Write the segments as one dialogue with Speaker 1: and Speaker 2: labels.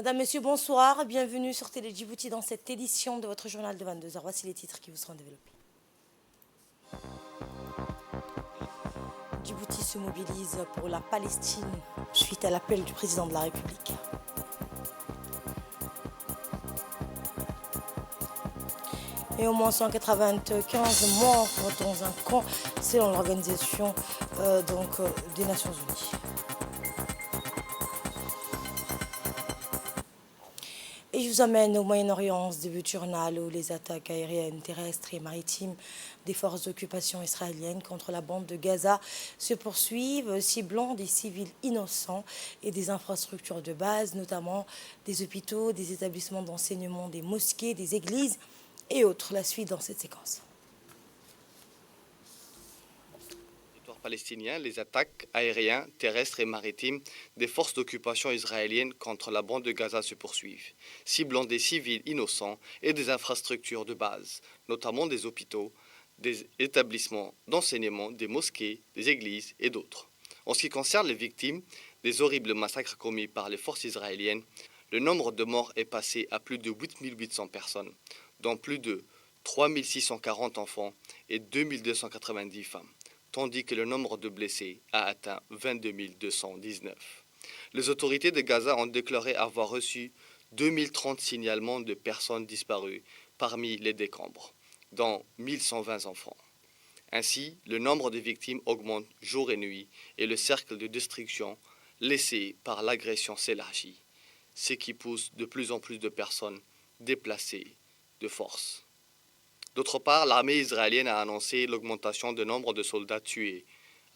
Speaker 1: Madame, Monsieur, bonsoir. Bienvenue sur Télé Djibouti dans cette édition de votre journal de 22 heures. Voici les titres qui vous seront développés. Djibouti se mobilise pour la Palestine suite à l'appel du président de la République. Et au moins 195 morts dans un camp selon l'organisation des Nations Unies. Et je vous amène au Moyen-Orient, ce début de journal où les attaques aériennes, terrestres et maritimes des forces d'occupation israéliennes contre la bande de Gaza se poursuivent, ciblant des civils innocents et des infrastructures de base, notamment des hôpitaux, des établissements d'enseignement, des mosquées, des églises et autres. La suite dans cette séquence.
Speaker 2: Palestiniens, les attaques aériennes, terrestres et maritimes des forces d'occupation israéliennes contre la bande de Gaza se poursuivent, ciblant des civils innocents et des infrastructures de base, notamment des hôpitaux, des établissements d'enseignement, des mosquées, des églises et d'autres. En ce qui concerne les victimes des horribles massacres commis par les forces israéliennes, le nombre de morts est passé à plus de 8800 personnes, dont plus de 3640 enfants et 2290 femmes, tandis que le nombre de blessés a atteint 22 219. Les autorités de Gaza ont déclaré avoir reçu 2030 signalements de personnes disparues parmi les décombres, dont 1120 enfants. Ainsi, le nombre de victimes augmente jour et nuit et le cercle de destruction laissé par l'agression s'élargit, ce qui pousse de plus en plus de personnes déplacées de force. D'autre part, l'armée israélienne a annoncé l'augmentation du nombre de soldats tués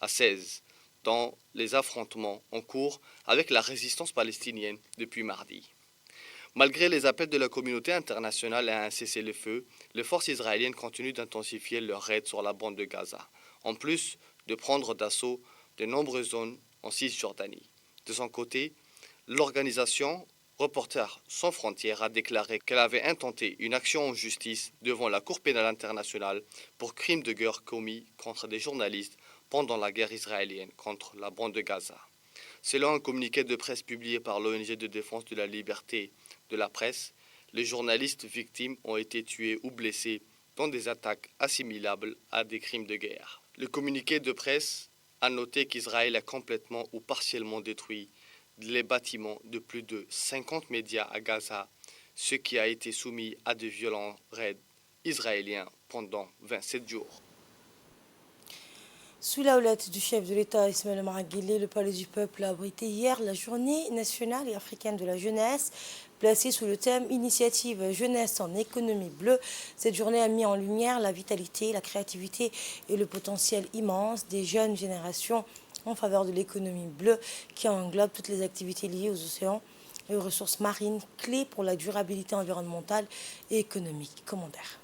Speaker 2: à 16 dans les affrontements en cours avec la résistance palestinienne depuis mardi. Malgré les appels de la communauté internationale à un cessez-le-feu, les forces israéliennes continuent d'intensifier leurs raids sur la bande de Gaza, en plus de prendre d'assaut de nombreuses zones en Cisjordanie. De son côté, l'organisation Reporters sans frontières a déclaré qu'elle avait intenté une action en justice devant la Cour pénale internationale pour crimes de guerre commis contre des journalistes pendant la guerre israélienne contre la bande de Gaza. Selon un communiqué de presse publié par l'ONG de défense de la liberté de la presse, les journalistes victimes ont été tués ou blessés dans des attaques assimilables à des crimes de guerre. Le communiqué de presse a noté qu'Israël a complètement ou partiellement détruit les bâtiments de plus de 50 médias à Gaza, ce qui a été soumis à de violents raids israéliens pendant 27 jours.
Speaker 1: Sous la houlette du chef de l'État Ismaël Omar Guelleh, le Palais du Peuple a abrité hier la Journée nationale et africaine de la jeunesse, placée sous le thème Initiative Jeunesse en économie bleue. Cette journée a mis en lumière la vitalité, la créativité et le potentiel immense des jeunes générations en faveur de l'économie bleue qui englobe toutes les activités liées aux océans et aux ressources marines, clés pour la durabilité environnementale et économique. Commentaire.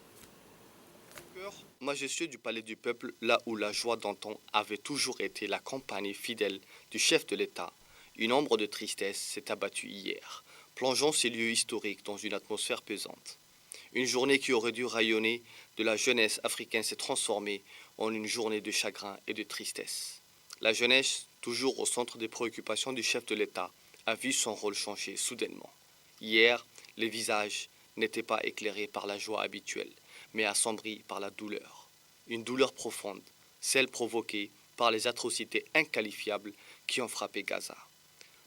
Speaker 2: Majestueux du Palais du Peuple, là où la joie d'antan avait toujours été la compagnie fidèle du chef de l'État, une ombre de tristesse s'est abattue hier, plongeant ces lieux historiques dans une atmosphère pesante. Une journée qui aurait dû rayonner de la jeunesse africaine s'est transformée en une journée de chagrin et de tristesse. La jeunesse, toujours au centre des préoccupations du chef de l'État, a vu son rôle changer soudainement. Hier, les visages n'étaient pas éclairés par la joie habituelle, mais assombris par la douleur. Une douleur profonde, celle provoquée par les atrocités inqualifiables qui ont frappé Gaza.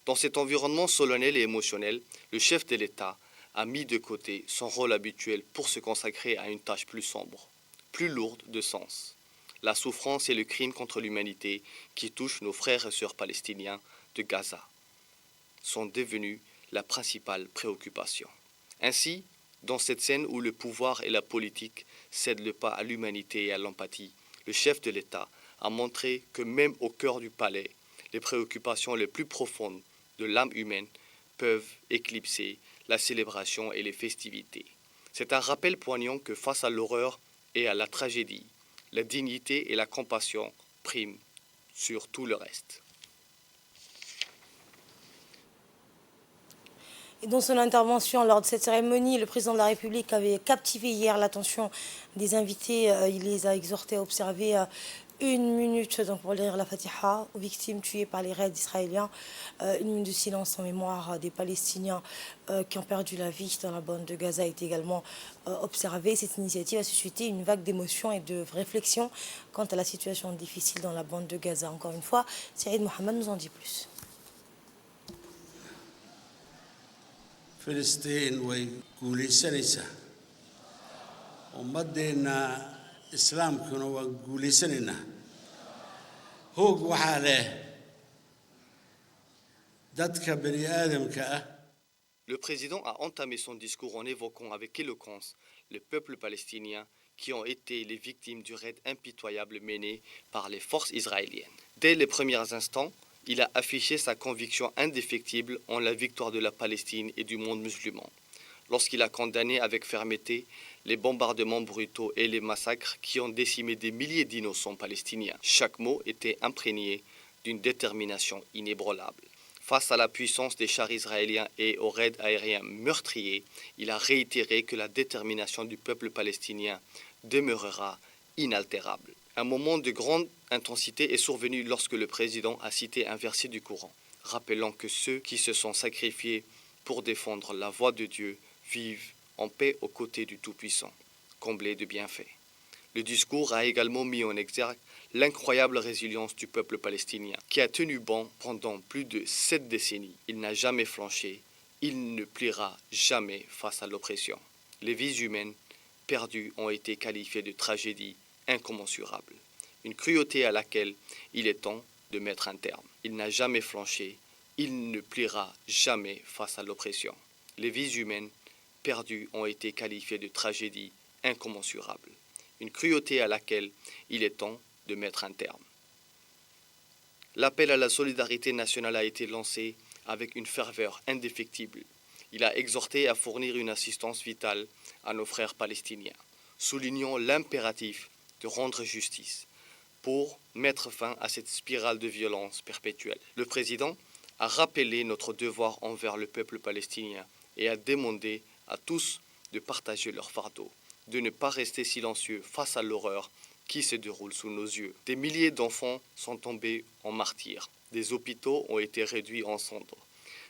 Speaker 2: Dans cet environnement solennel et émotionnel, le chef de l'État a mis de côté son rôle habituel pour se consacrer à une tâche plus sombre, plus lourde de sens. La souffrance et le crime contre l'humanité qui touchent nos frères et sœurs palestiniens de Gaza sont devenus la principale préoccupation. Ainsi, dans cette scène où le pouvoir et la politique cèdent le pas à l'humanité et à l'empathie, le chef de l'État a montré que même au cœur du palais, les préoccupations les plus profondes de l'âme humaine peuvent éclipser la célébration et les festivités. C'est un rappel poignant que face à l'horreur et à la tragédie, la dignité et la compassion priment sur tout le reste.
Speaker 1: Et dans son intervention lors de cette cérémonie, le président de la République avait captivé hier l'attention des invités. Il les a exhortés à observer Une minute donc, pour lire la Fatiha aux victimes tuées par les raids israéliens. Une minute de silence en mémoire des Palestiniens qui ont perdu la vie dans la bande de Gaza est également observée. Cette initiative a suscité une vague d'émotions et de réflexions quant à la situation difficile dans la bande de Gaza. Encore une fois, Saïd Mohamed nous en dit plus.
Speaker 3: فلسطين ويقوليسانيسا ومدينا إسلام كانوا ويقوليسانينا هو وحاله دتك بني آدم كأ.
Speaker 2: Le président a entamé son discours en évoquant avec éloquence le peuple palestinien qui ont été les victimes du raid impitoyable mené par les forces israéliennes. Dès les premiers instants, il a affiché sa conviction indéfectible en la victoire de la Palestine et du monde musulman, lorsqu'il a condamné avec fermeté les bombardements brutaux et les massacres qui ont décimé des milliers d'innocents palestiniens. Chaque mot était imprégné d'une détermination inébranlable. Face à la puissance des chars israéliens et aux raids aériens meurtriers, il a réitéré que la détermination du peuple palestinien demeurera inaltérable. Un moment de grande intensité est survenu lorsque le président a cité un verset du Coran, rappelant que ceux qui se sont sacrifiés pour défendre la voie de Dieu vivent en paix aux côtés du Tout-Puissant, comblés de bienfaits. Le discours a également mis en exergue l'incroyable résilience du peuple palestinien, qui a tenu bon pendant plus de 7 décennies. Il n'a jamais flanché, il ne pliera jamais face à l'oppression. Les vies humaines perdues ont été qualifiées de tragédie incommensurable, une cruauté à laquelle il est temps de mettre un terme. Il n'a jamais flanché, il ne pliera jamais face à l'oppression. Les vies humaines perdues ont été qualifiées de tragédie incommensurable, une cruauté à laquelle il est temps de mettre un terme. L'appel à la solidarité nationale a été lancé avec une ferveur indéfectible. Il a exhorté à fournir une assistance vitale à nos frères palestiniens, soulignant l'impératif de rendre justice pour mettre fin à cette spirale de violence perpétuelle. Le président a rappelé notre devoir envers le peuple palestinien et a demandé à tous de partager leur fardeau, de ne pas rester silencieux face à l'horreur qui se déroule sous nos yeux. Des milliers d'enfants sont tombés en martyrs. Des hôpitaux ont été réduits en cendres.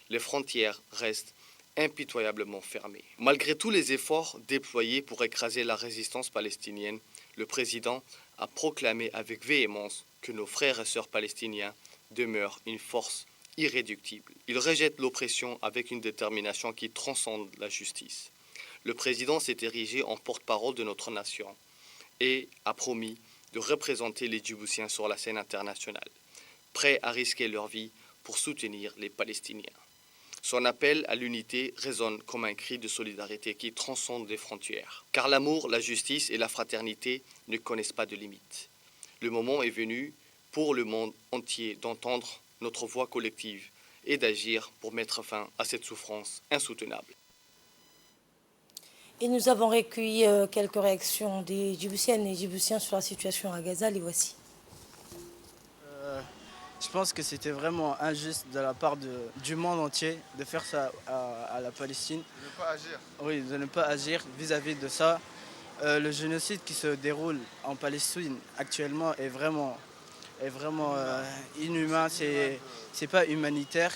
Speaker 2: Les frontières restent impitoyablement fermées. Malgré tous les efforts déployés pour écraser la résistance palestinienne, le président a proclamé avec véhémence que nos frères et sœurs palestiniens demeurent une force irréductible. Il rejette l'oppression avec une détermination qui transcende la justice. Le président s'est érigé en porte-parole de notre nation et a promis de représenter les Djiboutiens sur la scène internationale, prêts à risquer leur vie pour soutenir les Palestiniens. Son appel à l'unité résonne comme un cri de solidarité qui transcende les frontières. Car l'amour, la justice et la fraternité ne connaissent pas de limites. Le moment est venu pour le monde entier d'entendre notre voix collective et d'agir pour mettre fin à cette souffrance insoutenable.
Speaker 1: Et nous avons recueilli quelques réactions des Djiboutiennes et Djiboutiens sur la situation à Gaza. Les voici.
Speaker 4: Je pense que c'était vraiment injuste de la part du monde entier de faire ça à la Palestine.
Speaker 5: De ne pas agir.
Speaker 4: Oui, de ne pas agir vis-à-vis de ça. Le génocide qui se déroule en Palestine actuellement est vraiment inhumain. C'est pas humanitaire.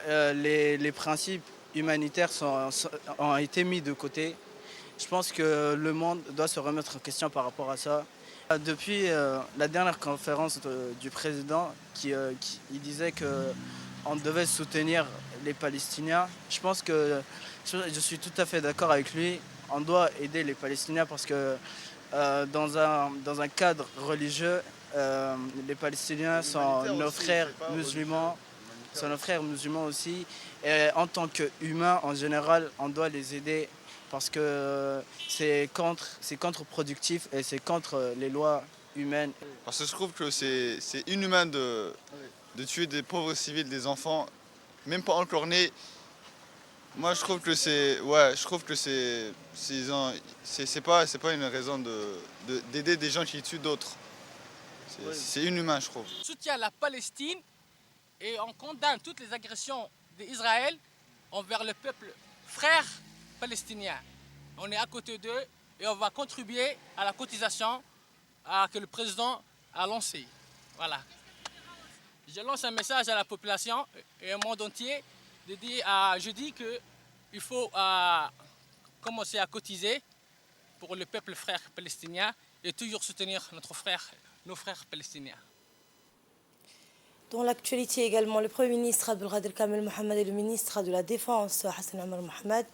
Speaker 4: Les principes humanitaires ont été mis de côté. Je pense que le monde doit se remettre en question par rapport à ça. Depuis la dernière conférence du président il disait qu'on devait soutenir les Palestiniens, je pense que je suis tout à fait d'accord avec lui. On doit aider les Palestiniens parce que dans un cadre religieux, les Palestiniens sont nos frères musulmans. Sont nos frères musulmans aussi. Et en tant qu'humains, en général, on doit les aider parce que c'est contre-productif et c'est contre les lois humaines.
Speaker 5: Parce que je trouve que c'est inhumain de tuer des pauvres civils, des enfants, même pas encore nés. Moi, je trouve que c'est pas une raison d'aider des gens qui tuent d'autres. C'est inhumain, je trouve.
Speaker 6: On soutient la Palestine et on condamne toutes les agressions d'Israël envers le peuple frère palestinien. On est à côté d'eux et on va contribuer à la cotisation que le président à lancer. Voilà. Je lance un message à la population et au monde entier. Je dis qu'il faut commencer à cotiser pour le peuple frère palestinien et toujours soutenir nos frères palestiniens.
Speaker 1: Dans l'actualité également, le Premier ministre Abdelkader Kamel Mohamed et le ministre de la Défense Hassan Amar Mohamed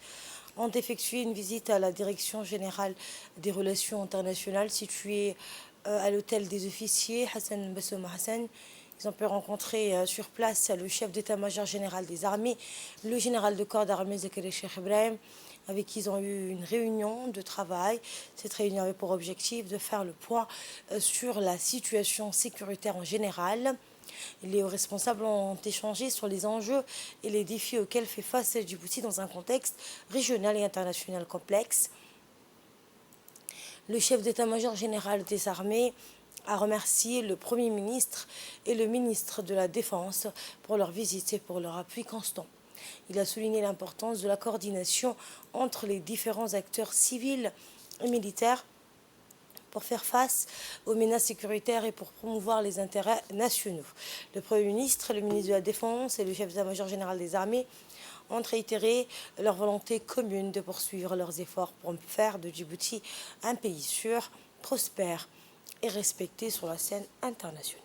Speaker 1: ont effectué une visite à la Direction générale des relations internationales située à l'hôtel des officiers Hassan Bassouma Hassan. Ils ont pu rencontrer sur place le chef d'état-major général des armées, le général de corps d'armée Zakari Cheikh Ibrahim, avec qui ils ont eu une réunion de travail. Cette réunion avait pour objectif de faire le point sur la situation sécuritaire en général. Les hauts responsables ont échangé sur les enjeux et les défis auxquels fait face Djibouti dans un contexte régional et international complexe. Le chef d'état-major général des armées a remercié le Premier ministre et le ministre de la Défense pour leur visite et pour leur appui constant. Il a souligné l'importance de la coordination entre les différents acteurs civils et militaires pour faire face aux menaces sécuritaires et pour promouvoir les intérêts nationaux. Le Premier ministre, le ministre de la Défense et le chef d'état-major général des armées ont réitéré leur volonté commune de poursuivre leurs efforts pour faire de Djibouti un pays sûr, prospère et respecté sur la scène internationale.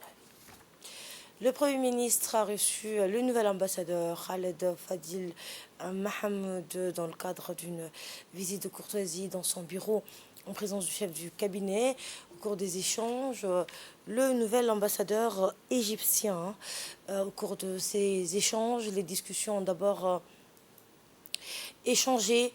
Speaker 1: Le Premier ministre a reçu le nouvel ambassadeur Khaled Fadil Mahamoud dans le cadre d'une visite de courtoisie dans son bureau en présence du chef du cabinet. Au cours des échanges, le nouvel ambassadeur égyptien, au cours de ces échanges, les discussions ont d'abord échangé.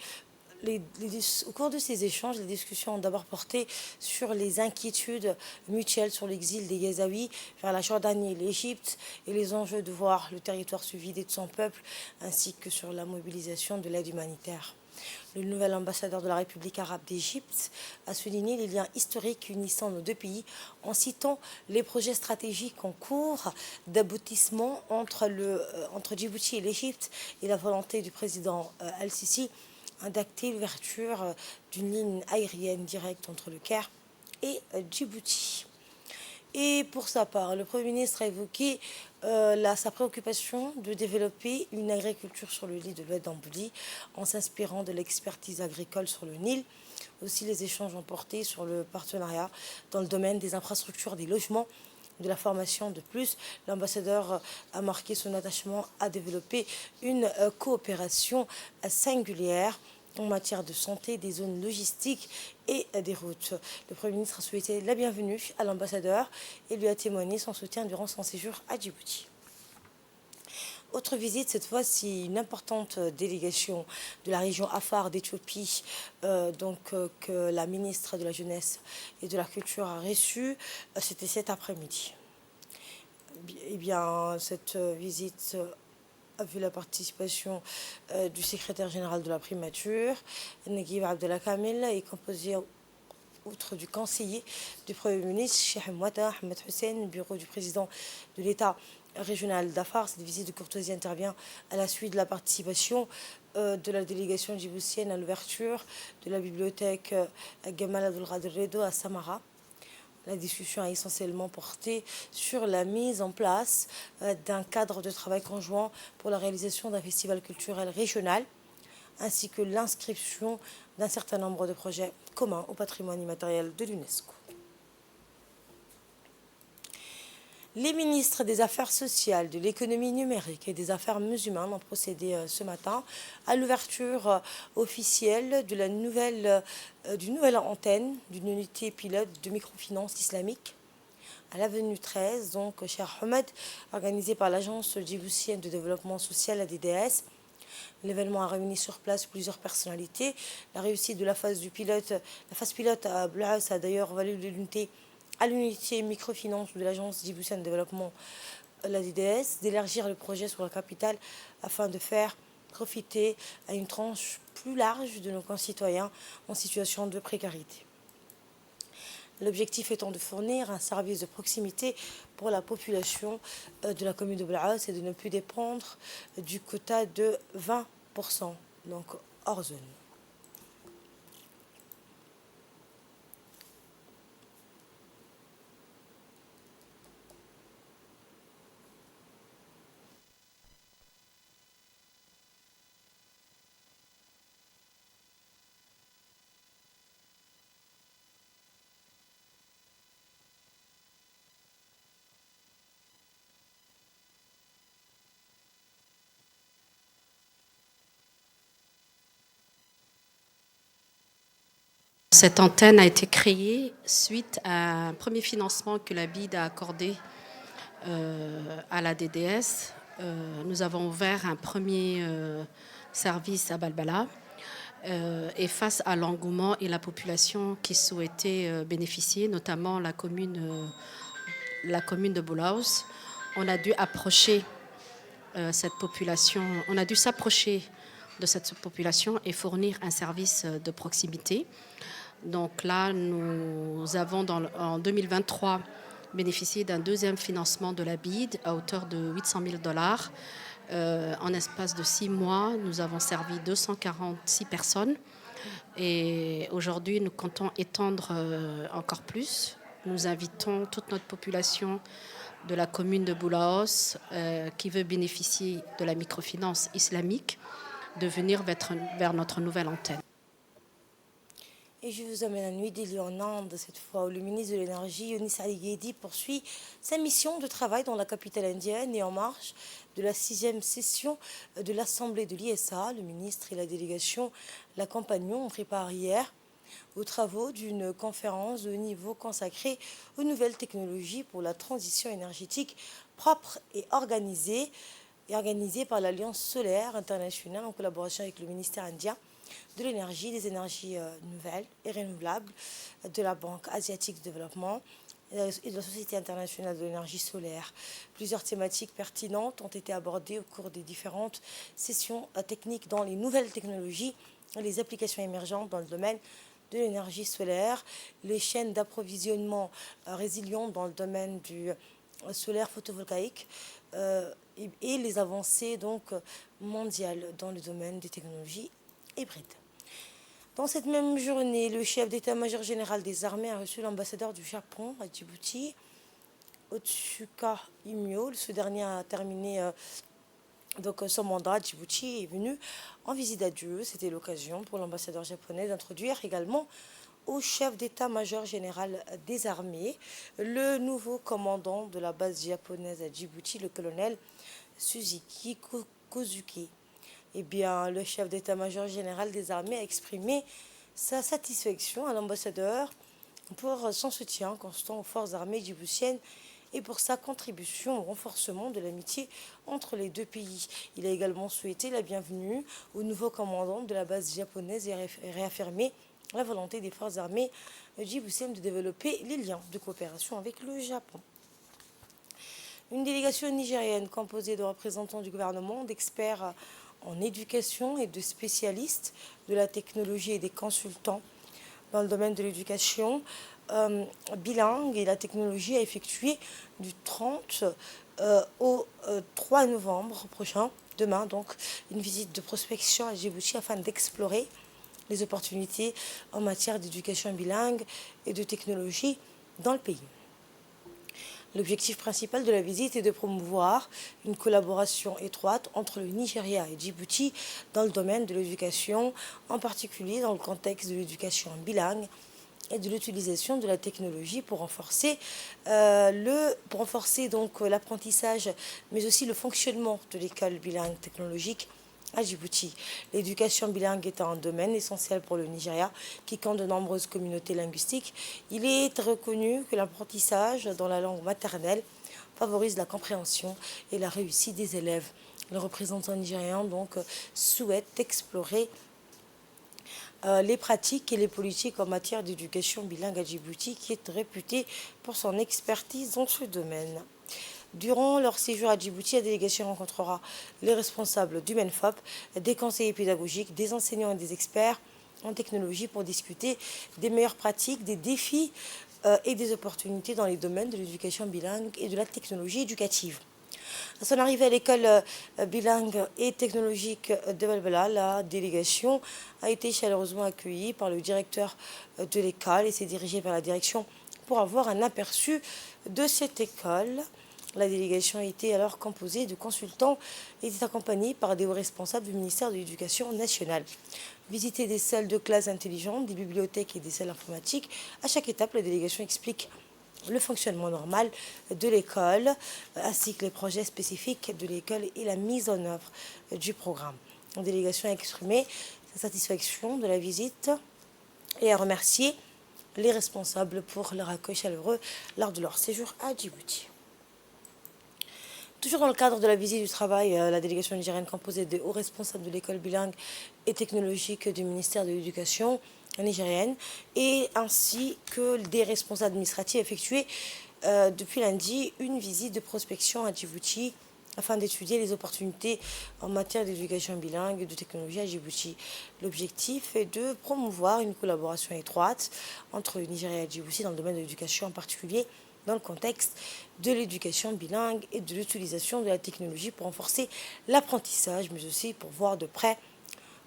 Speaker 1: Au cours de ces échanges, les discussions ont d'abord porté sur les inquiétudes mutuelles sur l'exil des Gazaouis vers la Jordanie et l'Égypte et les enjeux de voir le territoire se vider de son peuple, ainsi que sur la mobilisation de l'aide humanitaire. Le nouvel ambassadeur de la République arabe d'Égypte a souligné les liens historiques unissant nos deux pays en citant les projets stratégiques en cours d'aboutissement entre Djibouti et l'Égypte et la volonté du président Al-Sisi d'acter l'ouverture d'une ligne aérienne directe entre le Caire et Djibouti. Et pour sa part, le Premier ministre a évoqué sa préoccupation de développer une agriculture sur le lit de l'Oued d'Ambouli en s'inspirant de l'expertise agricole sur le Nil. Aussi, les échanges ont porté sur le partenariat dans le domaine des infrastructures, des logements, de la formation. De plus, l'ambassadeur a marqué son attachement à développer une coopération singulière en matière de santé, des zones logistiques et des routes. Le Premier ministre a souhaité la bienvenue à l'ambassadeur et lui a témoigné son soutien durant son séjour à Djibouti. Autre visite, cette fois-ci une importante délégation de la région Afar d'Éthiopie, que la ministre de la Jeunesse et de la Culture a reçue. C'était cet après-midi. Eh bien, cette visite a vu la participation du secrétaire général de la primature, Naguib Abdellah Kamel, est composé outre du conseiller du Premier ministre, Cheikh Mouata Ahmed Hussein, bureau du président de l'État régional d'Afar. Cette visite de courtoisie intervient à la suite de la participation de la délégation djiboutienne à l'ouverture de la bibliothèque Gamal Abdel Qadir Redo à Samara. La discussion a essentiellement porté sur la mise en place d'un cadre de travail conjoint pour la réalisation d'un festival culturel régional, ainsi que l'inscription d'un certain nombre de projets communs au patrimoine immatériel de l'UNESCO. Les ministres des Affaires sociales, de l'économie numérique et des Affaires musulmanes ont procédé ce matin à l'ouverture officielle de d'une nouvelle antenne d'une unité pilote de microfinance islamique à l'avenue 13, donc Cheikh Ahmed, organisée par l'Agence djiboutienne de développement social, ADDS. L'événement a réuni sur place plusieurs personnalités. La réussite de la phase pilote à Blaas a d'ailleurs valu à l'unité microfinance de l'Agence djiboutienne de développement, l'ADDS, d'élargir le projet sur la capitale afin de faire profiter à une tranche plus large de nos concitoyens en situation de précarité. L'objectif étant de fournir un service de proximité pour la population de la commune de Blaas et de ne plus dépendre du quota de 20%, donc hors zone.
Speaker 7: Cette antenne a été créée suite à un premier financement que la BID a accordé à la DDS. Nous avons ouvert un premier service à Balbala et face à l'engouement et la population qui souhaitait bénéficier, notamment la commune de Boulaous, on a dû approcher cette population, on a dû s'approcher de cette population et fournir un service de proximité. Donc là, nous avons en 2023 bénéficié d'un deuxième financement de la BID à hauteur de $800 000. En espace de 6 mois, nous avons servi 246 personnes et aujourd'hui, nous comptons étendre encore plus. Nous invitons toute notre population de la commune de Boulaos qui veut bénéficier de la microfinance islamique de venir vers notre nouvelle antenne.
Speaker 1: Et je vous amène à New Delhi en Inde, cette fois où le ministre de l'Énergie, Yonis Ali poursuit sa mission de travail dans la capitale indienne et en marge de la 6e session de l'Assemblée de l'ISA. Le ministre et la délégation l'accompagnant ont préparé hier aux travaux d'une conférence de haut niveau consacrée aux nouvelles technologies pour la transition énergétique propre et organisée par l'Alliance solaire internationale en collaboration avec le ministère indien de l'énergie, des énergies nouvelles et renouvelables, de la Banque asiatique de développement et de la Société internationale de l'énergie solaire. Plusieurs thématiques pertinentes ont été abordées au cours des différentes sessions techniques dans les nouvelles technologies et les applications émergentes dans le domaine de l'énergie solaire, les chaînes d'approvisionnement résilientes dans le domaine du solaire photovoltaïque et les avancées mondiales dans le domaine des technologies hybrides. Dans cette même journée, le chef d'état-major général des armées a reçu l'ambassadeur du Japon à Djibouti, Otsuka Imyo. Ce dernier a terminé son mandat à Djibouti et est venu en visite d'adieu. C'était l'occasion pour l'ambassadeur japonais d'introduire également au chef d'état-major général des armées le nouveau commandant de la base japonaise à Djibouti, le colonel Suzuki Kozuki. Eh bien, le chef d'état-major général des armées a exprimé sa satisfaction à l'ambassadeur pour son soutien constant aux forces armées djiboutiennes et pour sa contribution au renforcement de l'amitié entre les deux pays. Il a également souhaité la bienvenue au nouveau commandant de la base japonaise et réaffirmé la volonté des forces armées djiboutiennes de développer les liens de coopération avec le Japon. Une délégation nigérienne composée de représentants du gouvernement, d'experts en éducation et de spécialistes de la technologie et des consultants dans le domaine de l'éducation bilingue et la technologie a effectué du 30 au 3 novembre prochain, demain donc, une visite de prospection à Djibouti afin d'explorer les opportunités en matière d'éducation bilingue et de technologie dans le pays. L'objectif principal de la visite est de promouvoir une collaboration étroite entre le Nigeria et Djibouti dans le domaine de l'éducation, en particulier dans le contexte de l'éducation bilingue et de l'utilisation de la technologie pour renforcer l'apprentissage, mais aussi le fonctionnement de l'école bilingue technologique à Djibouti. L'éducation bilingue est un domaine essentiel pour le Nigeria, qui compte de nombreuses communautés linguistiques. Il est reconnu que l'apprentissage dans la langue maternelle favorise la compréhension et la réussite des élèves. Le représentant nigérian souhaite explorer les pratiques et les politiques en matière d'éducation bilingue à Djibouti, qui est réputé pour son expertise dans ce domaine. Durant leur séjour à Djibouti, la délégation rencontrera les responsables du MENFOP, des conseillers pédagogiques, des enseignants et des experts en technologie pour discuter des meilleures pratiques, des défis et des opportunités dans les domaines de l'éducation bilingue et de la technologie éducative. À son arrivée à l'école bilingue et technologique de Balbala, la délégation a été chaleureusement accueillie par le directeur de l'école et s'est dirigée vers la direction pour avoir un aperçu de cette école. La délégation a été alors composée de consultants et était accompagnée par des hauts responsables du ministère de l'Éducation nationale. Visiter des salles de classe intelligentes, des bibliothèques et des salles informatiques. À chaque étape, la délégation explique le fonctionnement normal de l'école, ainsi que les projets spécifiques de l'école et la mise en œuvre du programme. La délégation a exprimé sa satisfaction de la visite et a remercié les responsables pour leur accueil chaleureux lors de leur séjour à Djibouti. Toujours dans le cadre de la visite du travail, la délégation nigérienne composée de hauts responsables de l'école bilingue et technologique du ministère de l'Éducation nigérienne et ainsi que des responsables administratifs effectués depuis lundi une visite de prospection à Djibouti afin d'étudier les opportunités en matière d'éducation bilingue et de technologie à Djibouti. L'objectif est de promouvoir une collaboration étroite entre le Nigeria et Djibouti dans le domaine de l'éducation, en particulier dans le contexte de l'éducation bilingue et de l'utilisation de la technologie pour renforcer l'apprentissage, mais aussi pour voir de près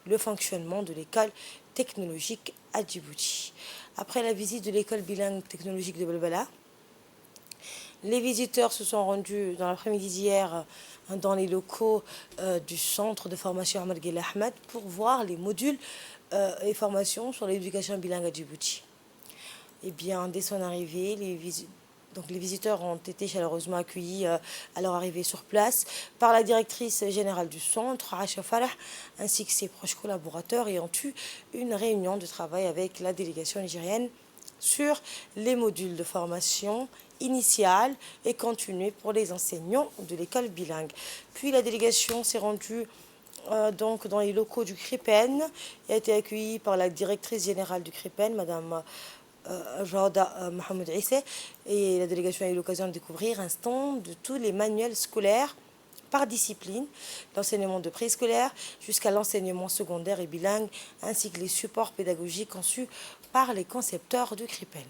Speaker 1: le fonctionnement de l'école technologique à Djibouti. Après la visite de l'école bilingue technologique de Belbala, les visiteurs se sont rendus dans l'après-midi d'hier dans les locaux du centre de formation Ahmed Ghel Ahmed pour voir les modules et formations sur l'éducation bilingue à Djibouti. Et bien, dès son arrivée, les visiteurs ont été chaleureusement accueillis à leur arrivée sur place par la directrice générale du centre, Aisha Farah, ainsi que ses proches collaborateurs, et ont eu une réunion de travail avec la délégation nigérienne sur les modules de formation initiale et continue pour les enseignants de l'école bilingue. Puis la délégation s'est rendue donc dans les locaux du CRIPEN et a été accueillie par la directrice générale du CRIPEN, Madame Rada Mohamed Issa, et la délégation a eu l'occasion de découvrir un stand de tous les manuels scolaires par discipline, l'enseignement de préscolaire jusqu'à l'enseignement secondaire et bilingue, ainsi que les supports pédagogiques conçus par les concepteurs du CRIPEN.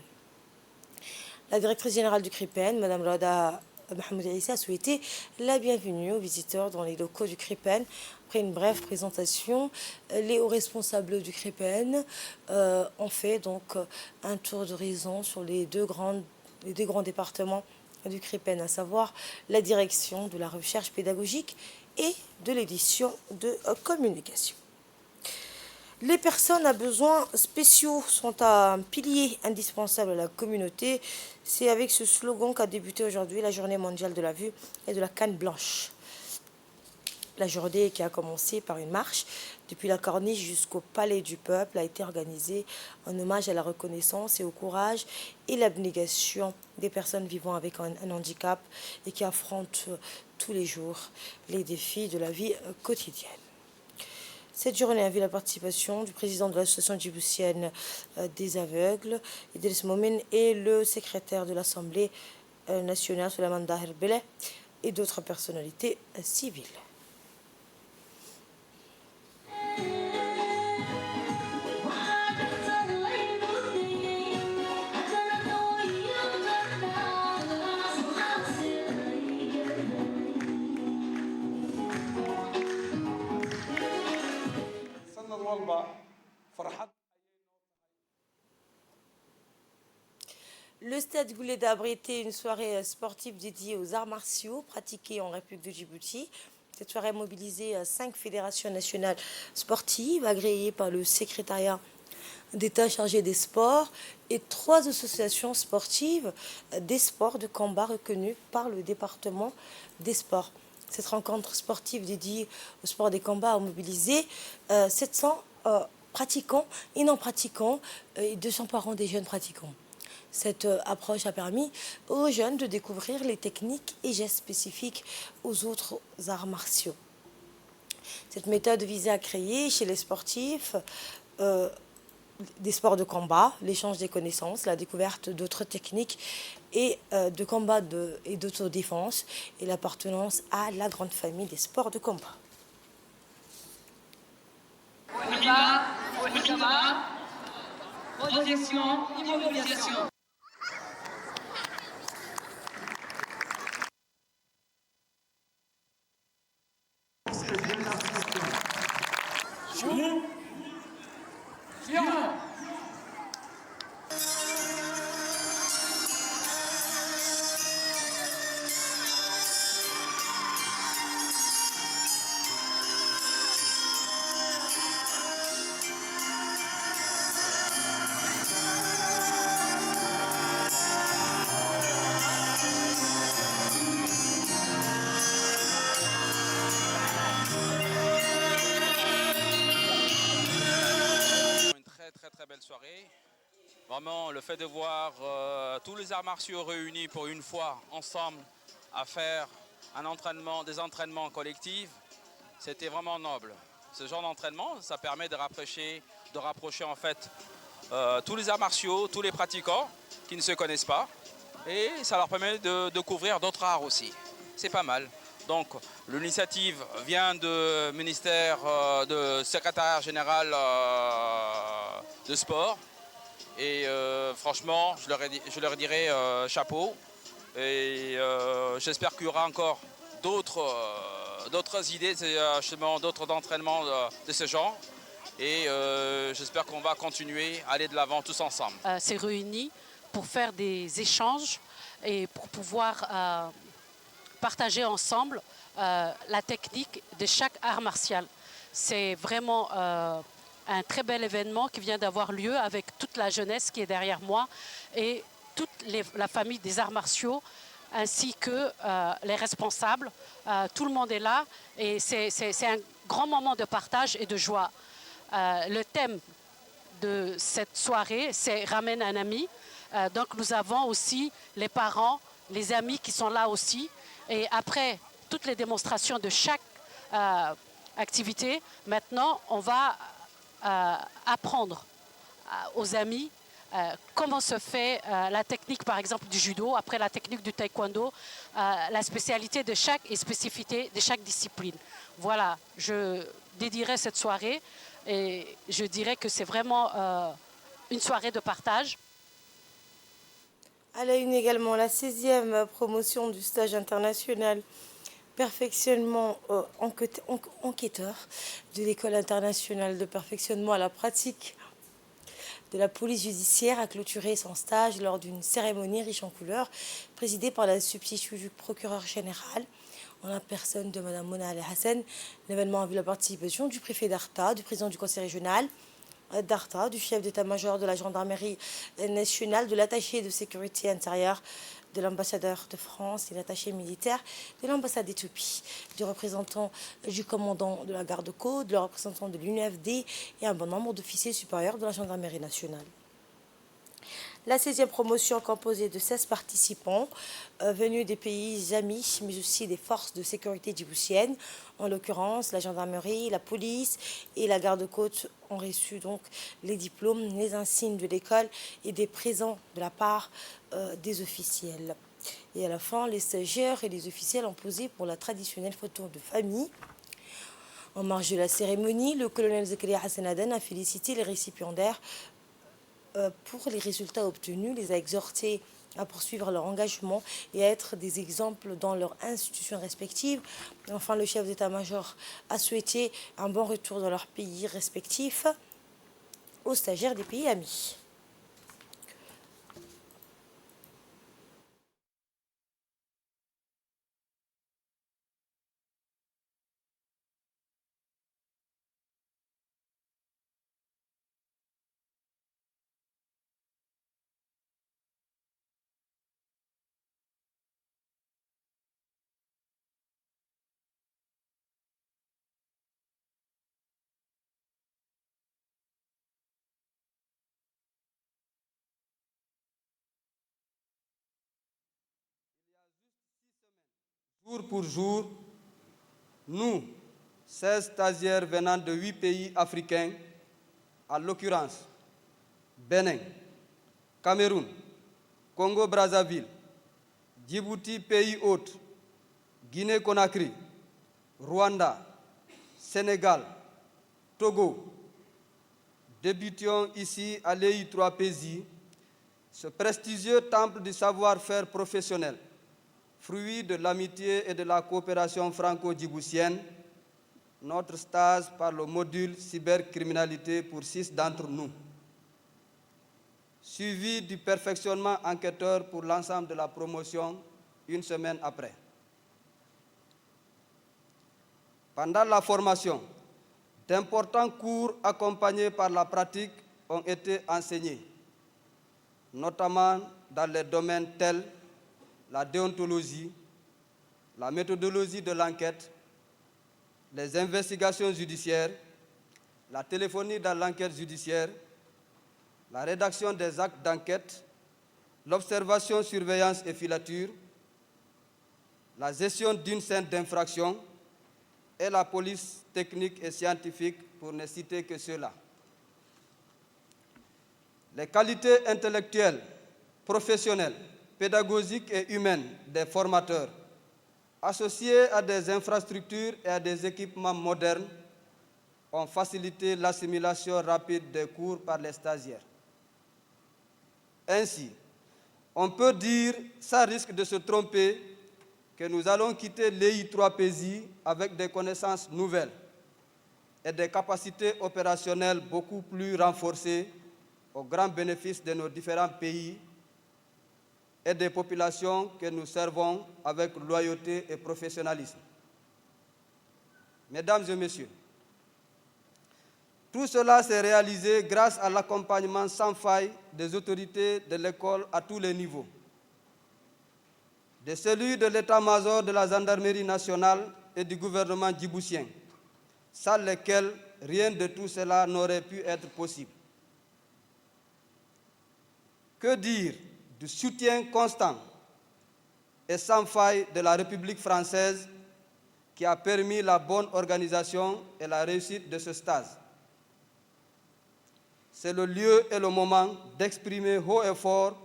Speaker 1: La directrice générale du CRIPEN, Mme Rada Mohamed Issa, a souhaité la bienvenue aux visiteurs dans les locaux du CRIPEN. Après une brève présentation, les hauts responsables du CRIPEN ont fait donc un tour d'horizon sur les deux grands départements du CRIPEN, à savoir la direction de la recherche pédagogique et de l'édition de communication. Les personnes à besoins spéciaux sont un pilier indispensable à la communauté. C'est avec ce slogan qu'a débuté aujourd'hui la Journée mondiale de la vue et de la canne blanche. La journée, qui a commencé par une marche depuis la corniche jusqu'au palais du peuple, a été organisée en hommage à la reconnaissance et au courage et l'abnégation des personnes vivant avec un handicap et qui affrontent tous les jours les défis de la vie quotidienne. Cette journée a vu la participation du président de l'association djiboutienne des aveugles, Idriss Momin, et le secrétaire de l'Assemblée nationale, Souleymane Dahir Beleh, et d'autres personnalités civiles. Le stade Goulet a abrité une soirée sportive dédiée aux arts martiaux pratiqués en République de Djibouti. Cette soirée a mobilisé 5 fédérations nationales sportives agréées par le secrétariat d'État chargé des sports et 3 associations sportives des sports de combat reconnues par le département des sports. Cette rencontre sportive dédiée au sport des combats a mobilisé 700 pratiquants et non pratiquants et 200 parents des jeunes pratiquants. Cette approche a permis aux jeunes de découvrir les techniques et gestes spécifiques aux autres arts martiaux. Cette méthode visait à créer chez les sportifs des sports de combat, l'échange des connaissances, la découverte d'autres techniques et de combat et d'autodéfense et l'appartenance à la grande famille des sports de combat.
Speaker 8: Projection, immobilisation.
Speaker 9: soirée. Vraiment, le fait de voir tous les arts martiaux réunis pour une fois ensemble à faire des entraînements collectifs, c'était vraiment noble. Ce genre d'entraînement, ça permet de rapprocher en fait tous les arts martiaux, tous les pratiquants qui ne se connaissent pas, et ça leur permet de découvrir d'autres arts aussi. C'est pas mal. Donc l'initiative vient du ministère de secrétariat général de sport. Et franchement, je leur dirai chapeau. Et j'espère qu'il y aura encore d'autres idées, justement, d'autres entraînements de ce genre. Et j'espère qu'on va continuer à aller de l'avant tous ensemble.
Speaker 7: S'est réunis pour faire des échanges et pour pouvoir partager ensemble la technique de chaque art martial. C'est vraiment un très bel événement qui vient d'avoir lieu avec toute la jeunesse qui est derrière moi et toute la famille des arts martiaux ainsi que les responsables. Tout le monde est là et c'est un grand moment de partage et de joie. Le thème de cette soirée, c'est « Ramène un ami ». Donc nous avons aussi les parents, les amis qui sont là aussi. Et après toutes les démonstrations de chaque activité, maintenant on va apprendre aux amis comment se fait la technique par exemple du judo, après la technique du taekwondo, la spécialité de chaque et spécificité de chaque discipline. Voilà, je dédierai cette soirée et je dirais que c'est vraiment une soirée de partage.
Speaker 1: À la une également, la 16e promotion du stage international perfectionnement enquêteur de l'école internationale de perfectionnement à la pratique de la police judiciaire a clôturé son stage lors d'une cérémonie riche en couleurs présidée par la substitut du procureur général en la personne de Mme Mona Ali Hassan. L'événement a vu la participation du préfet d'Arta, du président du conseil régional d'Arta, du chef d'état-major de la gendarmerie nationale, de l'attaché de sécurité intérieure, de l'ambassadeur de France et l'attaché militaire de l'ambassade d'Éthiopie, du représentant du commandant de la garde-côte, du représentant de l'UNFD et un bon nombre d'officiers supérieurs de la gendarmerie nationale. La 16e promotion composée de 16 participants venus des pays amis, mais aussi des forces de sécurité djiboutiennes, en l'occurrence la gendarmerie, la police et la garde-côte ont reçu donc les diplômes, les insignes de l'école et des présents de la part des officiels. Et à la fin, les stagiaires et les officiels ont posé pour la traditionnelle photo de famille. En marge de la cérémonie, le colonel Zakaria Hassanaden a félicité les récipiendaires pour les résultats obtenus, les a exhortés à poursuivre leur engagement et à être des exemples dans leurs institutions respectives. Enfin, le chef d'état-major a souhaité un bon retour dans leurs pays respectifs aux stagiaires des pays amis.
Speaker 10: Jour pour jour, nous, 16 stagiaires venant de 8 pays africains, à l'occurrence Bénin, Cameroun, Congo-Brazzaville, Djibouti, pays hôte, Guinée-Conakry, Rwanda, Sénégal, Togo, débutions ici à l'EI 3PZ, ce prestigieux temple du savoir-faire professionnel, fruit de l'amitié et de la coopération franco-djiboutienne, notre stage par le module cybercriminalité pour 6 d'entre nous, suivi du perfectionnement enquêteur pour l'ensemble de la promotion une semaine après. Pendant la formation, d'importants cours accompagnés par la pratique ont été enseignés, notamment dans les domaines tels la déontologie, la méthodologie de l'enquête, les investigations judiciaires, la téléphonie dans l'enquête judiciaire, la rédaction des actes d'enquête, l'observation, surveillance et filature, la gestion d'une scène d'infraction et la police technique et scientifique, pour ne citer que ceux-là. Les qualités intellectuelles, professionnelles, pédagogiques et humaines des formateurs, associées à des infrastructures et à des équipements modernes, ont facilité l'assimilation rapide des cours par les stagiaires. Ainsi, on peut dire, sans risque de se tromper, que nous allons quitter l'EI3PJ avec des connaissances nouvelles et des capacités opérationnelles beaucoup plus renforcées au grand bénéfice de nos différents pays et des populations que nous servons avec loyauté et professionnalisme. Mesdames et messieurs, tout cela s'est réalisé grâce à l'accompagnement sans faille des autorités de l'école à tous les niveaux, de celui de l'état-major de la gendarmerie nationale et du gouvernement djiboutien, sans lesquels rien de tout cela n'aurait pu être possible. Que dire du soutien constant et sans faille de la République française qui a permis la bonne organisation et la réussite de ce stage? C'est le lieu et le moment d'exprimer haut et fort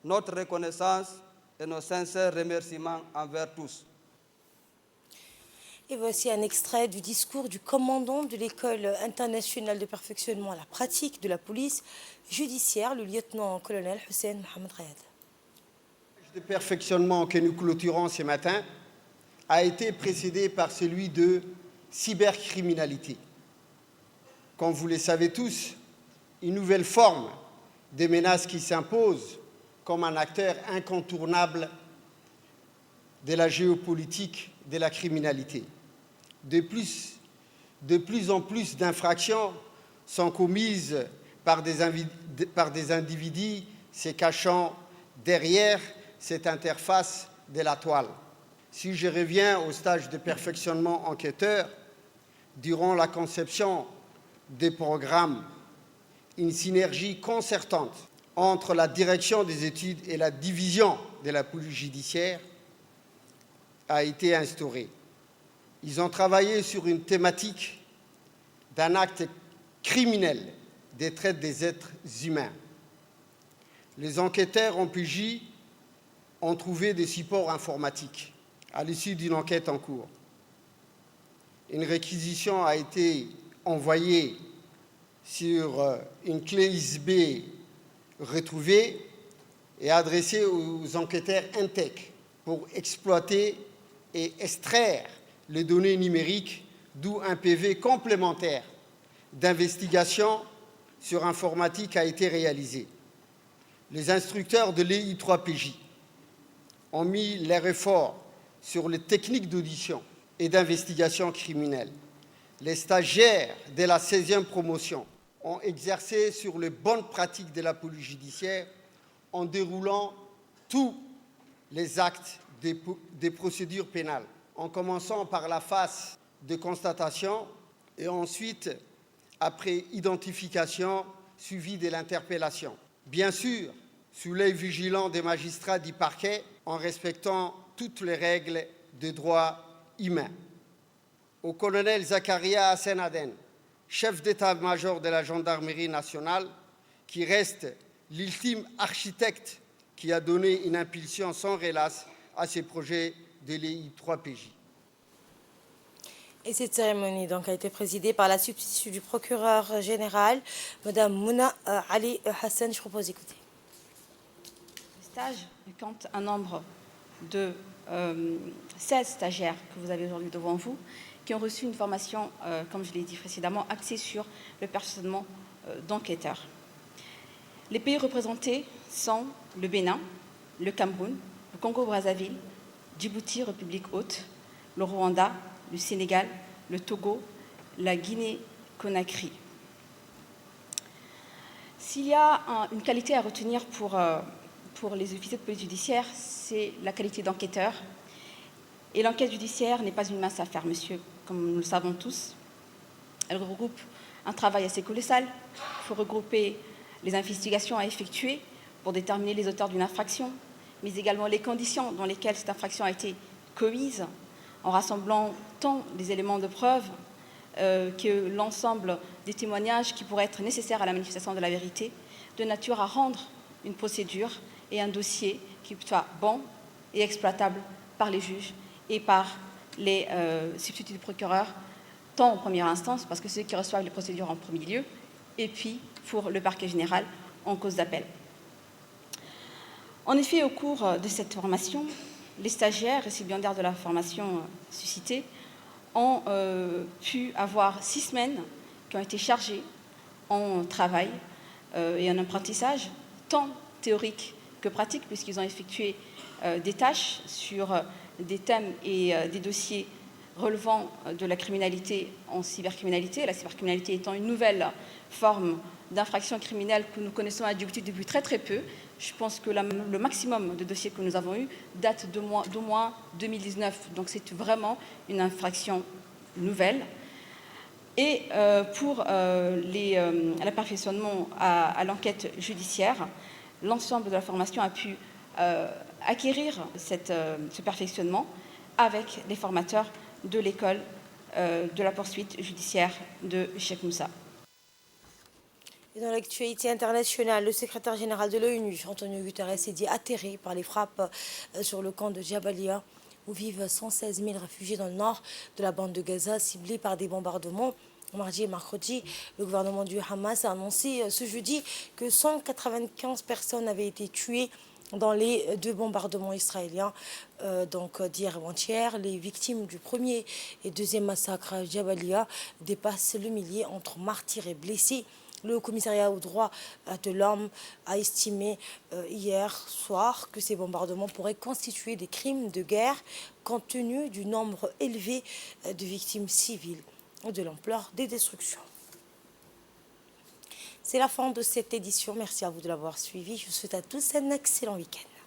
Speaker 10: notre reconnaissance et nos sincères remerciements envers tous.
Speaker 1: Et voici un extrait du discours du commandant de l'École internationale de perfectionnement à la pratique de la police judiciaire, le lieutenant-colonel Hussein Mohamed Rayad.
Speaker 11: Le perfectionnement que nous clôturons ce matin a été précédé par celui de cybercriminalité. Comme vous le savez tous, une nouvelle forme de menace qui s'impose comme un acteur incontournable de la géopolitique de la criminalité. De plus en plus d'infractions sont commises par des individus se cachant derrière cette interface de la toile. Si je reviens au stage de perfectionnement enquêteur, durant la conception des programmes, une synergie concertante entre la direction des études et la division de la police judiciaire a été instaurée. Ils ont travaillé sur une thématique d'un acte criminel des traite des êtres humains. Les enquêteurs en PJ ont trouvé des supports informatiques à l'issue d'une enquête en cours. Une réquisition a été envoyée sur une clé USB retrouvée et adressée aux enquêteurs Intec pour exploiter et extraire les données numériques, d'où un PV complémentaire d'investigation sur informatique a été réalisé. Les instructeurs de l'EI3PJ ont mis leur effort sur les techniques d'audition et d'investigation criminelle. Les stagiaires de la 16e promotion ont exercé sur les bonnes pratiques de la police judiciaire en déroulant tous les actes des procédures pénales, en commençant par la phase de constatation et ensuite, après identification, suivi de l'interpellation. Bien sûr, sous l'œil vigilant des magistrats du parquet, en respectant toutes les règles de droit humain. Au colonel Zakaria Hassan Aden, chef d'état-major de la gendarmerie nationale, qui reste l'ultime architecte qui a donné une impulsion sans relâche à ces projets de l'EI3PJ.
Speaker 1: Et cette cérémonie donc, a été présidée par la substitut du procureur général, Mme Mouna Ali Hassan. Je propose d'écouter.
Speaker 12: Le stage compte un nombre de 16 stagiaires que vous avez aujourd'hui devant vous, qui ont reçu une formation, comme je l'ai dit précédemment, axée sur le perfectionnement d'enquêteurs. Les pays représentés sont le Bénin, le Cameroun, le Congo-Brazzaville, Djibouti, République haute, le Rwanda, le Sénégal, le Togo, la Guinée-Conakry. S'il y a une qualité à retenir pour les officiers de police judiciaire, c'est la qualité d'enquêteur. Et l'enquête judiciaire n'est pas une mince affaire, monsieur, comme nous le savons tous. Elle regroupe un travail assez colossal. Il faut regrouper les investigations à effectuer pour déterminer les auteurs d'une infraction, mais également les conditions dans lesquelles cette infraction a été commise, en rassemblant tant les éléments de preuve que l'ensemble des témoignages qui pourraient être nécessaires à la manifestation de la vérité, de nature à rendre une procédure et un dossier qui soit bon et exploitable par les juges et par les substituts du procureur, tant en première instance, parce que c'est eux qui reçoivent les procédures en premier lieu, et puis pour le parquet général en cause d'appel. En effet, au cours de cette formation, les stagiaires, récipiendaires de la formation suscitée, ont pu avoir 6 semaines qui ont été chargées en travail et en apprentissage, tant théorique que pratique, puisqu'ils ont effectué des tâches sur des thèmes et des dossiers relevant de la criminalité en cybercriminalité, la cybercriminalité étant une nouvelle forme d'infraction criminelle que nous connaissons à Djibouti depuis très très peu. Je pense que le maximum de dossiers que nous avons eus date d'au moins 2019, donc c'est vraiment une infraction nouvelle. Et pour l'aperfectionnement à l'enquête judiciaire, l'ensemble de la formation a pu acquérir ce perfectionnement avec les formateurs de l'école de la poursuite judiciaire de Cheikh Moussa.
Speaker 1: Et dans l'actualité internationale, le secrétaire général de l'ONU, Antonio Guterres, s'est dit atterré par les frappes sur le camp de Jabalia, où vivent 116 000 réfugiés dans le nord de la bande de Gaza, ciblés par des bombardements. Mardi et mercredi, le gouvernement du Hamas a annoncé ce jeudi que 195 personnes avaient été tuées dans les 2 bombardements israéliens d'hier et avant-hier. Les victimes du premier et deuxième massacre à Jabalia dépassent le millier entre martyrs et blessés. Le commissariat aux droits de l'homme a estimé hier soir que ces bombardements pourraient constituer des crimes de guerre compte tenu du nombre élevé de victimes civiles et de l'ampleur des destructions. C'est la fin de cette édition. Merci à vous de l'avoir suivi. Je vous souhaite à tous un excellent week-end.